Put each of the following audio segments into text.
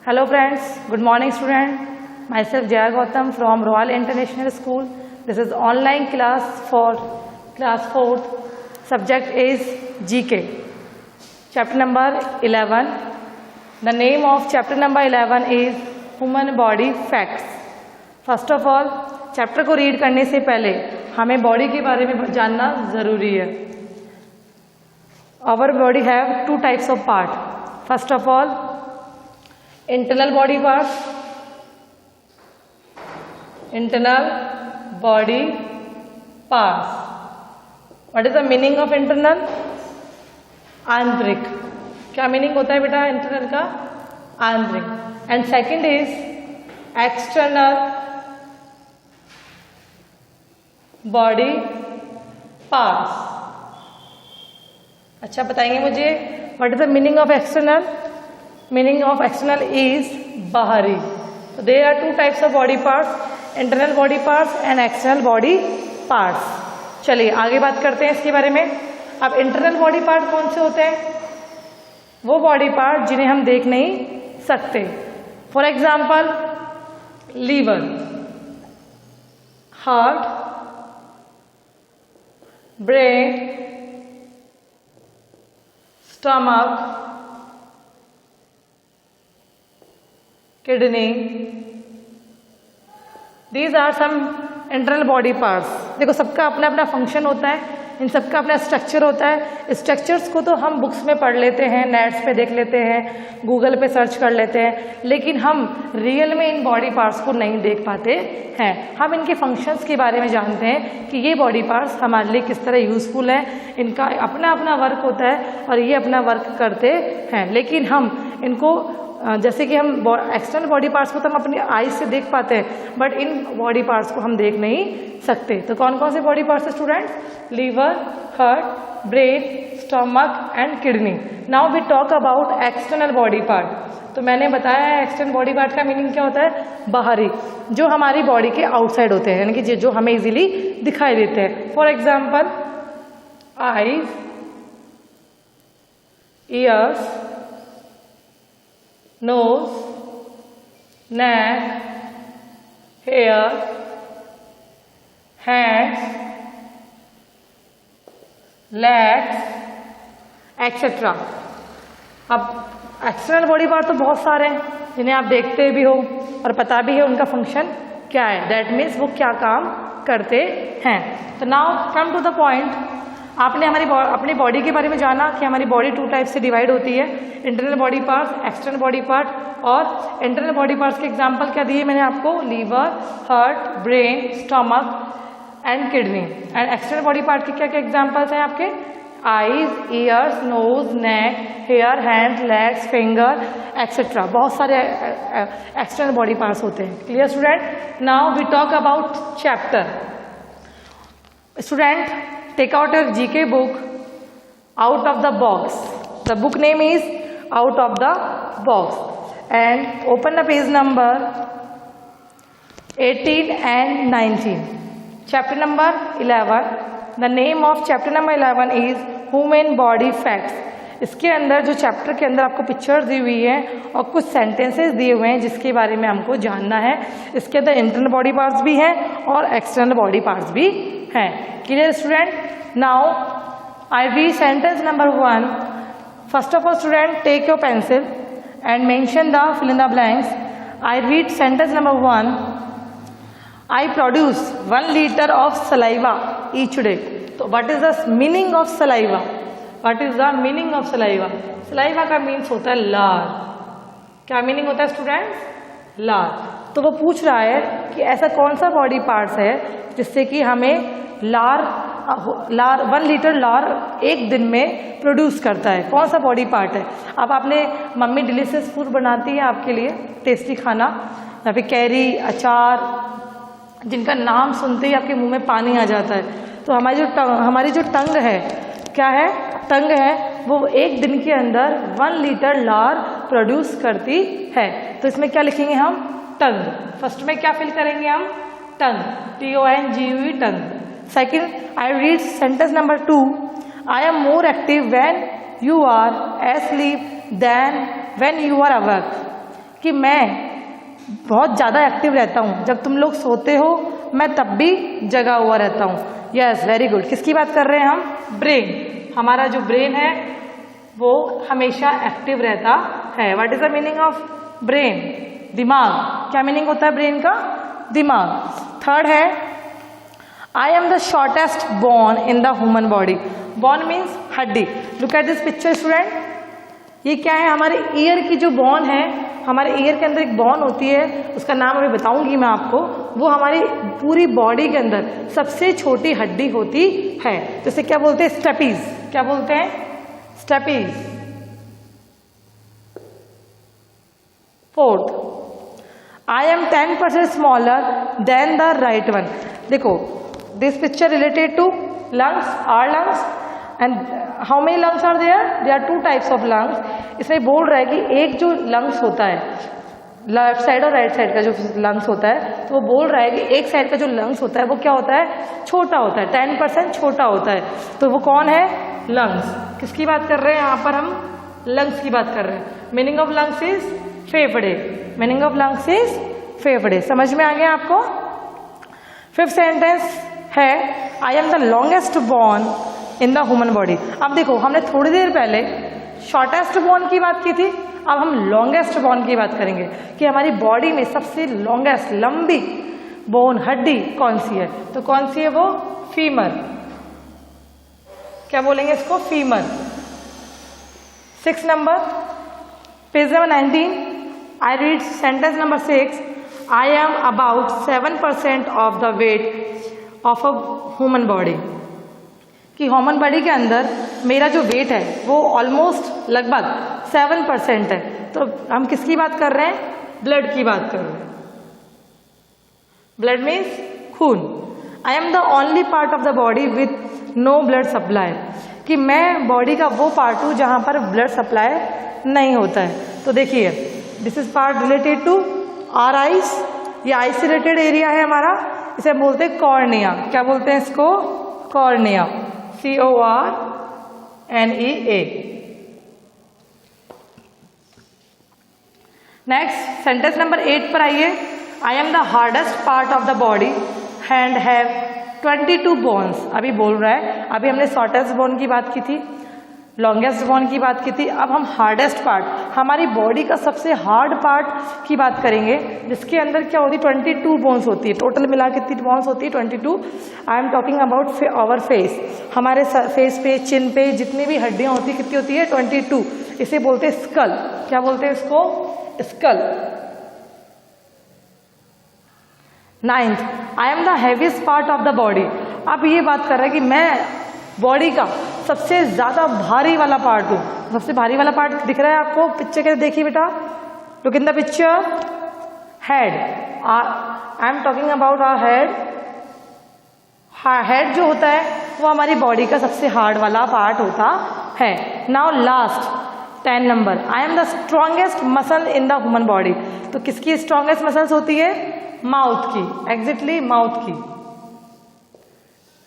Hello friends, good morning student. Myself Jaya Gautam from Royal International School. This is online class for class 4th. Subject is GK. Chapter number 11. The name of chapter number 11 is Human Body Facts. First of all, chapter को read करने से पहले हमें body के बारे में जानना ज़रूरी है. Our body have two types of part. First of all, internal body parts. Internal body parts. What is the meaning of internal? आंतरिक. क्या मीनिंग होता है बेटा इंटरनल का? आंतरिक. And second is external body parts. अच्छा बताएंगे मुझे what is the meaning of external? Meaning of external is बाहरी. तो there are two types of body parts, internal body parts and external body parts. चलिए आगे बात करते हैं इसके बारे में. अब इंटरनल बॉडी पार्ट कौन से होते हैं? वो बॉडी पार्ट जिन्हें हम देख नहीं सकते. For example liver, heart, brain, stomach, kidney. These are some internal body parts. देखो सबका अपना अपना फंक्शन होता है, इन सबका अपना स्ट्रक्चर होता है. स्ट्रक्चर्स को तो हम बुक्स में पढ़ लेते हैं, नेट्स पे देख लेते हैं, गूगल पे सर्च कर लेते हैं, लेकिन हम रियल में इन बॉडी पार्ट्स को नहीं देख पाते हैं. हम इनके फंक्शंस के बारे में जानते हैं कि ये बॉडी पार्ट्स हमारे लिए किस तरह यूजफुल है, इनका अपना अपना वर्क होता है और ये अपना वर्क करते हैं. लेकिन हम इनको जैसे कि हम एक्सटर्नल बॉडी पार्ट्स को तो हम अपनी आईज से देख पाते हैं, बट इन बॉडी पार्ट्स को हम देख नहीं सकते. तो कौन कौन से बॉडी पार्ट्स है students? Liver, heart, brain, stomach and kidney. Now we talk about external body part. तो मैंने बताया है एक्सटर्नल बॉडी पार्ट का मीनिंग क्या होता है? बाहरी, जो हमारी बॉडी के आउटसाइड होते हैं, यानी कि जो हमें इजीली दिखाई देते हैं. For example eyes, years, nose, neck, hair, hands, legs, etc. अब एक्सटर्नल बॉडी पार्ट तो बहुत सारे हैं जिन्हें आप देखते भी हो और पता भी है उनका फंक्शन क्या है. दैट मीन्स वो क्या काम करते हैं. तो now come to the point. आपने अपनी बॉडी के बारे में जाना कि हमारी बॉडी टू टाइप से डिवाइड होती है, internal body parts, external body part. और इंटरनल बॉडी पार्ट्स के एग्जांपल क्या दिए मैंने आपको? Liver, heart, brain, stomach and kidney. And external body part के क्या क्या एग्जांपल्स हैं आपके? Eyes, ears, nose, neck, hair, hands, legs, finger etcetera. बहुत सारे एक्सटर्नल बॉडी पार्ट्स होते हैं. Clear student? Now we talk about chapter. Student, take out your GK book, out of the box. The book name is out of the box, and open the page number 18 and 19. Chapter number 11. The name of chapter number 11 is Human Body Facts. इसके अंदर जो chapter के अंदर आपको pictures दी हुई है और कुछ सेंटेंसेस दिए हुए हैं जिसके बारे में हमको जानना है. इसके अंदर इंटरनल बॉडी पार्ट्स भी हैं और एक्सटर्नल बॉडी पार्ट्स भी हैं. Clear student? Now I read sentence number 1. First of all student, take your pencil and mention the fill in the blanks. I read sentence number 1. I produce 1 litre of saliva each day. तो what is the meaning of saliva? What is the meaning of saliva? Saliva का means होता है लार. क्या meaning होता है students? लार. तो वो पूछ रहा है कि ऐसा कौन सा बॉडी पार्ट्स है जिससे कि हमें लार 1 लीटर लार एक दिन में प्रोड्यूस करता है. कौन सा बॉडी पार्ट है? अब आपने मम्मी डिलीशियस फूड बनाती है आपके लिए, टेस्टी खाना, या फिर कैरी, अचार, जिनका नाम सुनते ही आपके मुंह में पानी आ जाता है. तो हमारी जो टंग है, क्या है? टंग है, वो एक दिन के अंदर 1 लीटर लार प्रोड्यूस करती है. तो इसमें क्या लिखेंगे हम? टंग. फर्स्ट में क्या फिल करेंगे हम? टंग. TONGUE, tongue. Second, I read sentence number 2. I am more active when you are asleep than when you are awake. कि मैं बहुत ज़्यादा एक्टिव रहता हूँ, जब तुम लोग सोते हो मैं तब भी जगा हुआ रहता हूँ। Yes, very good. किसकी बात कर रहे हैं हम? ब्रेन। हमारा जो ब्रेन है वो हमेशा एक्टिव रहता है। What is the meaning of brain? दिमाग। क्या मीनिंग होता है ब्रेन का? दिमाग। थर्ड है I am the shortest bone in the human body. Bone means हड्डी। Look at this picture student, ये क्या है? हमारे ईयर की जो बोन है, हमारे ईयर के अंदर एक बोन होती है, उसका नाम अभी बताऊंगी मैं आपको। वो हमारी पूरी बॉडी के अंदर सबसे छोटी हड्डी होती है, जैसे क्या बोलते हैं? स्टेपीज। क्या बोलते हैं? Stapes. Fourth, I am 10% smaller than the right one. देखो, this picture related to lungs, our lungs, and how many lungs are there? There are 2 types of lungs. इसमें बोल रहा है कि एक जो लंग्स होता है, लेफ्ट साइड और राइट साइड का जो लंग्स होता है, तो वो बोल रहा है कि एक साइड का जो लंग्स होता है वो क्या होता है? छोटा होता है, 10% छोटा होता है। तो वो कौन है? लंग्स। किसकी बात कर रहे हैं यहाँ पर हम? लंग्स की बात कर रहे हैं। मीनिंग ऑफ लंग्स इज फेफड़े। मीनिंग ऑफ लंग्स इज फेफड़े। समझ में आ गया आपको? फिफ्थ सेंटेंस है I am the longest bone in the human body. अब देखो, हमने थोड़ी देर पहले शॉर्टेस्ट बोन की बात की थी, अब हम लॉन्गेस्ट बोन की बात करेंगे कि हमारी बॉडी में सबसे लॉन्गेस्ट, लंबी बोन, हड्डी कौन सी है? तो कौन सी है वो? फीमर। क्या बोलेंगे इसको? Femur. 6 number, page number 19, I read sentence number 6। I am about 7% of the weight of a human body. कि ह्यूमन बॉडी के अंदर मेरा जो वेट है वो ऑलमोस्ट लगभग 7% है। तो हम किसकी बात कर रहे हैं? ब्लड की बात कर रहे हैं। ब्लड मीन्स खून। I am the only part of the body with no blood supply. कि मैं बॉडी का वो पार्ट हूँ जहाँ पर ब्लड सप्लाई नहीं होता है। तो देखिए, this is part related to our eyes. ये आइज से रिलेटेड एरिया है हमारा, इसे हम बोलते हैं कॉर्निया। क्या बोलते हैं इसको? Cornea. CORNEA। Next, sentence number 8 पर आइए। आई am the hardest part of the body and have 22 bones. अभी बोल रहा है, अभी हमने शॉर्टेस्ट बोन की बात की थी, लॉन्गेस्ट बोन की बात की थी, अब हम हार्डेस्ट पार्ट, हमारी बॉडी का सबसे हार्ड पार्ट की बात करेंगे, जिसके अंदर क्या होती है? 22 बोन्स होती है। टोटल मिला के कितनी बोन्स होती है? 22। I am talking about our face. हमारे फेस पे, चिन पे जितनी भी हड्डियां होती है, कितनी होती है? 22। इसे बोलते हैं स्कल। क्या बोलते हैं इसको? Skull. 9th, I am the heaviest part of the body. अब ये बात कर रहा है कि मैं बॉडी का सबसे ज्यादा भारी वाला पार्ट हूं। सबसे भारी वाला पार्ट दिख रहा है आपको? पिक्चर के देखिए बेटा, look in the picture. Head. I am talking about our head. Head जो होता है वो हमारी बॉडी का सबसे हार्ड वाला पार्ट होता है। Now last 10 number, I am the strongest muscle in the human body. तो किसकी स्ट्रॉन्गेस्ट मसल्स होती है? माउथ की। एग्जैक्टली, माउथ की।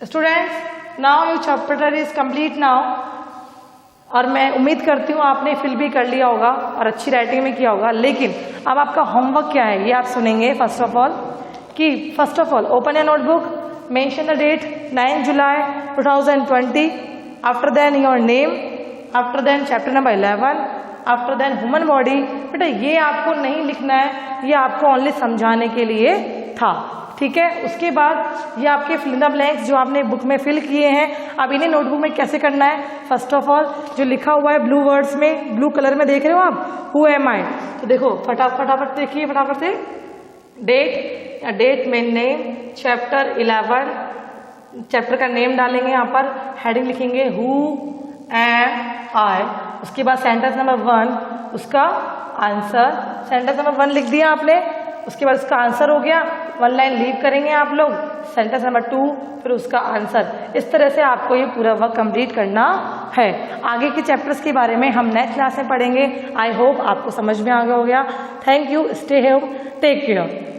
Students, now your chapter is complete now. और मैं उम्मीद करती हूँ आपने फिल भी कर लिया होगा और अच्छी राइटिंग में किया होगा। लेकिन अब आपका होमवर्क क्या है ये आप सुनेंगे। First of all open a notebook, mention the date 9 July 2020, after then your name, after then chapter number 11, after then human body. बेटा ये आपको नहीं लिखना है, ये आपको ओनली समझाने के लिए था, ठीक है। उसके बाद ये आपके फिल इन द ब्लैंक्स जो आपने बुक में फिल किए हैं, अब इन्हें नोटबुक में कैसे करना है? फर्स्ट ऑफ ऑल जो लिखा हुआ है ब्लू वर्ड्स में, ब्लू कलर में देख रहे हो आप, हु एम आई, तो देखो फटाफट देखिए, फटाफट से डेट में नेम, चैप्टर 11, चैप्टर का नेम डालेंगे, यहाँ पर हेडिंग लिखेंगे हु एम आई। उसके बाद सेंटेंस नंबर 1 उसका आंसर, सेंटेंस नंबर 1 लिख दिया आपने, उसके बाद उसका आंसर हो गया, 1 लाइन लीव करेंगे आप लोग, सेंटेंस नंबर 2 फिर उसका आंसर। इस तरह से आपको ये पूरा वर्क कंप्लीट करना है। आगे के चैप्टर्स के बारे में हम नेक्स्ट क्लास में पढ़ेंगे। आई होप आपको समझ में आ गया हो गया। Thank you, stay home, take care.